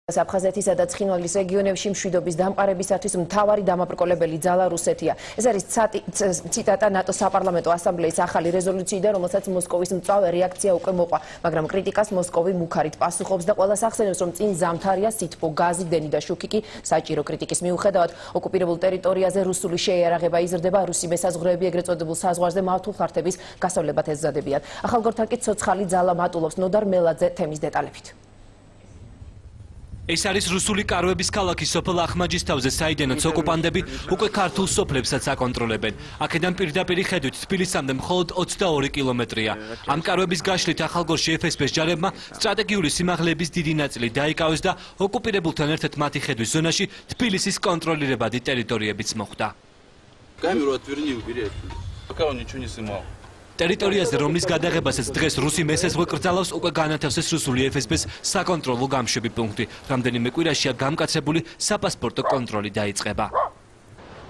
აფხაზეთისა და ცხინვალის რეგიონებში მშვიდობის დამყარებისათვის მთავარი დამაბრკოლებელი ძალა რუსეთია. ეს არის ციტატა ნატოს საპარლამენტო ასამბლეის ახალი რეზოლუციიდან, რომელსაც მოსკოვის მწვავე რეაქცია უკვე მოყვა, მაგრამ კრიტიკას მოსკოვი მუქარით პასუხობს და ყველას ახსენებს, რომ წინ ზამთარია სითბო, გაზი, დენი და შუქი კი საჭირო კრიტიკის მიუხედავად ოკუპირებულ ტერიტორიაზე რუსული შეიარაღება იზრდება, რუსი მესაზღვრეები ეგრეთ წოდებულ საზღვარზე მავთულხართების გასავლებად ეზრდებიან. ახალგორთან კი ცოცხალი ძალა მატულობს. ნოდარ მელაძე თემის დეტალებით. ეს არის რუსული კარვების ქალაქი სოფელ ახმაჯისთავზე, საიდანაც ოკუპანტები უკვე ქართულ სოფლებსაც აკონტროლებენ. აქედან პირდაპირი ხედვით თბილისამდე მხოლოდ 22 კილომეტრია. ამ კარვების გაშლით ახალგორში FSB-ს ჯარებმა სტრატეგიული სიმაღლეების დიდი ნაწილი დაიკავეს და ოკუპირებულთან ერთად მათი ხედვის ზონაში თბილისის კონტროლირებადი ტერიტორიებიც მოხვდა. ტერიტორიაზე, რომლის გადაღებასაც დღეს რუსი მესაზღვრე კრძალავს, უკვე განათავსეს რუსული FSB-ს საკონტროლო გამშვები პუნქტი. რამდენიმე კვირაშია გამკაცებული საპასპორტო კონტროლი დაიწყება.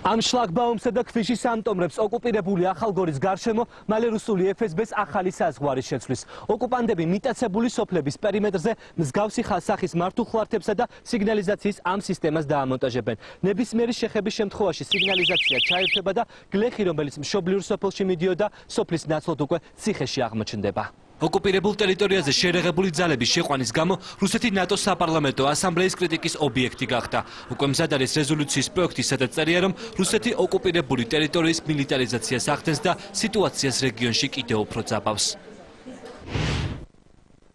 ამ შლაგბაუმსა და ქვიშის ამტომრებს ოკუპირებული ახალგორის გარშემო მალე რუსული FSB-ს ახალი საზღვარი შეცვლის. ოკუპანტები მიტაცებული სოფლების პერიმეტრზე მსგავსი სახის მართულხლართებსა და სიგნალიზაციის ამ სისტემას დაამონტაჟებენ. ნებისმიერი შეხების შემთხვევაში სიგნალიზაცია ჩაერთვება და გლეხი, რომელიც მშობლიურ სოფელში მიდიოდა, სოფლის ნაცვლად უკვე ციხეში აღმოჩნდება. ოკუპირებულ ტერიტორიაზე შერეღებული ძალების შეყვანის გამო რუსეთი ნატოს საპარლამენტო ასამბლეის კრიტიკის ობიექტი გახდა. უკვე მზად არის რეზოლუციის პროექტი, სადაც წერია, რომ რუსეთი ოკუპირებული ტერიტორიის მილიტარიზაციას ახდენს და სიტუაციას რეგიონში კიდევ უფრო ძაბავს.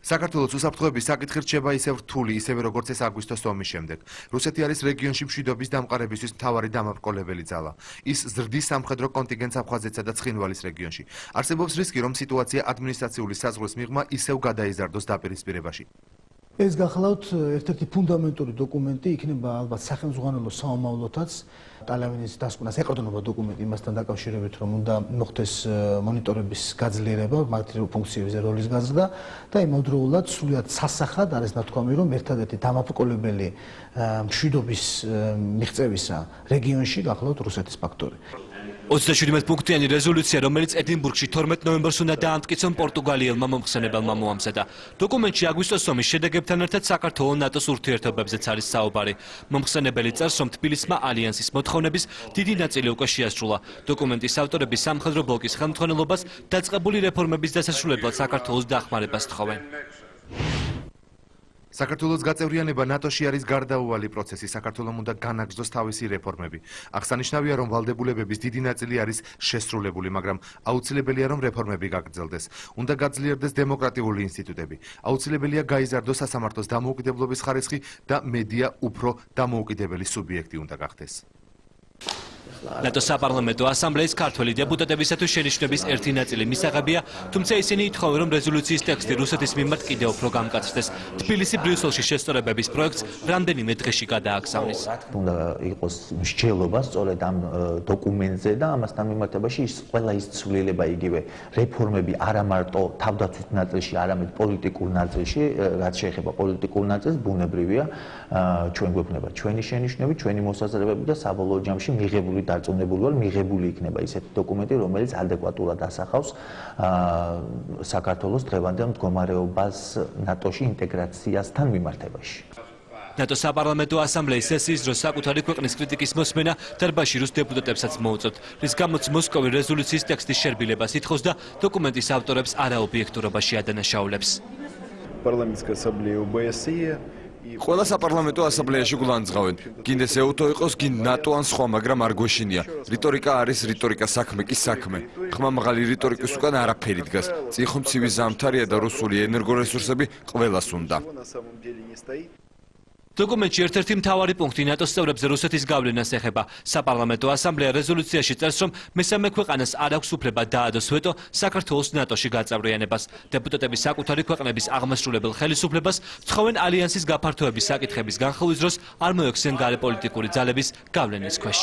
საქართველოს უსაფრთხოების საკითხი რჩება ისევ რთული, ისევე როგორც ეს აგვისტოს ომის შემდეგ. რუსეთი არის რეგიონში მშვიდობის დამყარებისთვის მთავარი დამაბრკოლებელი ძალა. ის ზრდის სამხედრო კონტინგენტს აფხაზეთსა და ცხინვალის რეგიონში. არსებობს რისკი, რომ სიტუაცია ადმინისტრაციული საზღვრის მიღმა ისევ გადაიზარდოს დაპირისპირებაში. ეს გახლავთ ერთ-ერთი ფუნდამენტური დოკუმენტი, იქნება ალბათ სახელმძღვანელო საომავლოთაც ტალევინის დასკვნას ეყრდნობა დოკუმენტი იმასთან დაკავშირებით, რომ უნდა მოხდეს მონიტორების გაძლიერება, მათი ფუნქციების როლის გაზრდა და იმავდროულად სრულიად სასახად არის ნათქვამი, რომ ერთადერთი დამაბრკოლებელი მშვიდობის მიღწევისა რეგიონში გახლავთ რუსეთის ფაქტორი. 27 პუნქტიანი რეზოლუცია, რომელიც ედინბურგში 12 ნოემბერს უნდა დაამტკიცონ პორტუგალიელმა მომხსენებელმა მოამზადა. დოკუმენტში აგვისტოს ომის შედეგებთან ერთად საქართველოს ნატოს ურთიერთობებზეც არის საუბარი. მომხსენებელი წერს, რომ თბილისმა ალიანსის მოთხოვნების დიდი ნაწილი უკვე შეასრულა. დოკუმენტის ავტორები სამხედრო ბლოკის ხელმძღვანელობას დაწყებული რეფორმების დასასრულებლად საქართველოს დახმარებას თხოვენ. საქართველოს გაწევრიანება ნატოში არის გარდაუვალი პროცესი. საქართველომ უნდა განაგრძოს თავისი რეფორმები. აღსანიშნავია, რომ ვალდებულებების დიდი ნაწილი არის შესრულებული, მაგრამ აუცილებელია, რომ რეფორმები გაგრძელდეს. უნდა გაძლიერდეს დემოკრატიული ინსტიტუტები. აუცილებელია გაიზარდოს სასამართლოს დამოუკიდებლობის ხარისხი და მედია უფრო დამოუკიდებელი სუბიექტი უნდა გახდეს. ნატოს საპარლამენტო ასამბლეის ქართველი დეპუტატებისათვის შენიშვნების ერთი ნაწილი მისაღებია, თუმცა ისინი ითხოვენ, რომ რეზოლუციის ტექსტი რუსეთის მიმართ კიდევ უფრო გამკაცრდეს. თბილისი ბრიუსელში შესწორებების პროექტს რამდენიმე დღეში გადააგზავნის. უნდა იყოს მსჯელობა სწორედ ამ დოკუმენტზე და ამასთან მიმართებაში ყველა ის ცვლილება იგივე რეფორმები არა მარტო თავდაცვის ნაწილში, არამედ პოლიტიკურ ნაწილში, რაც შეეხება პოლიტიკურ ნაწილს, ბუნებრივია, ჩვენ გვექნება ჩვენი შენიშვნები, ჩვენი მოსაზრებები და საბოლოო ჯამში მიღებული დარწმუნებული ვარ, მიღებული იქნება ისეთი დოკუმენტი, რომელიც ადეკვატურად ასახავს საქართველოს დღევანდელ მდგომარეობას ნატოში ინტეგრაციასთან მიმართებაში. ნატოს საპარლამენტო ასამბლეის სესიის დროს საკუთარი ქვეყნის კრიტიკის მოსმენა დარბაზში რუს დეპუტატებსაც მოუწოდ, რის გამოც მოსკოვი რეზოლუციის ტექსტის შერბილებას ითხოვს და დოკუმენტის ავტორებს არაობიექტურობაში ადანაშაულებს. Парламентская ассамблея ОБСЕ ყველა საპარლამენტო ასამბლეაში გულანძღავენ. გინდეს ეუთო იყოს, გინ ნატო ან სხვა, მაგრამ არ გვეშინია. რიტორიკა არის რიტორიკა, საქმე კი საქმე. ხმამაღალი რიტორიკის უკან არაფერი დგას. წიხომცივი ზამთარია და რუსული ენერგორესურსები ყველას უნდა. დოკუმენტში ერთ-ერთი მთავარი პუნქტი ნატოს წევრებზე რუსეთის გავლენას ეხება. საპარლამენტო ასამბლეა რეზოლუციაში წერს, რომ მესამე ქვეყანას არ აქვს უფლება დაადოს ვეტო საქართველოს ნატოში გაწევრიანებას. დეპუტატები საკუთარი ქვეყნების აღმასრულებელ ხელისუფლებას თხოვენ ალიანსის გაფართოების საკითხების განხილვის დროს არ მოექცენ გარეპოლიტიკური ძალების გავლენის ქვეშ.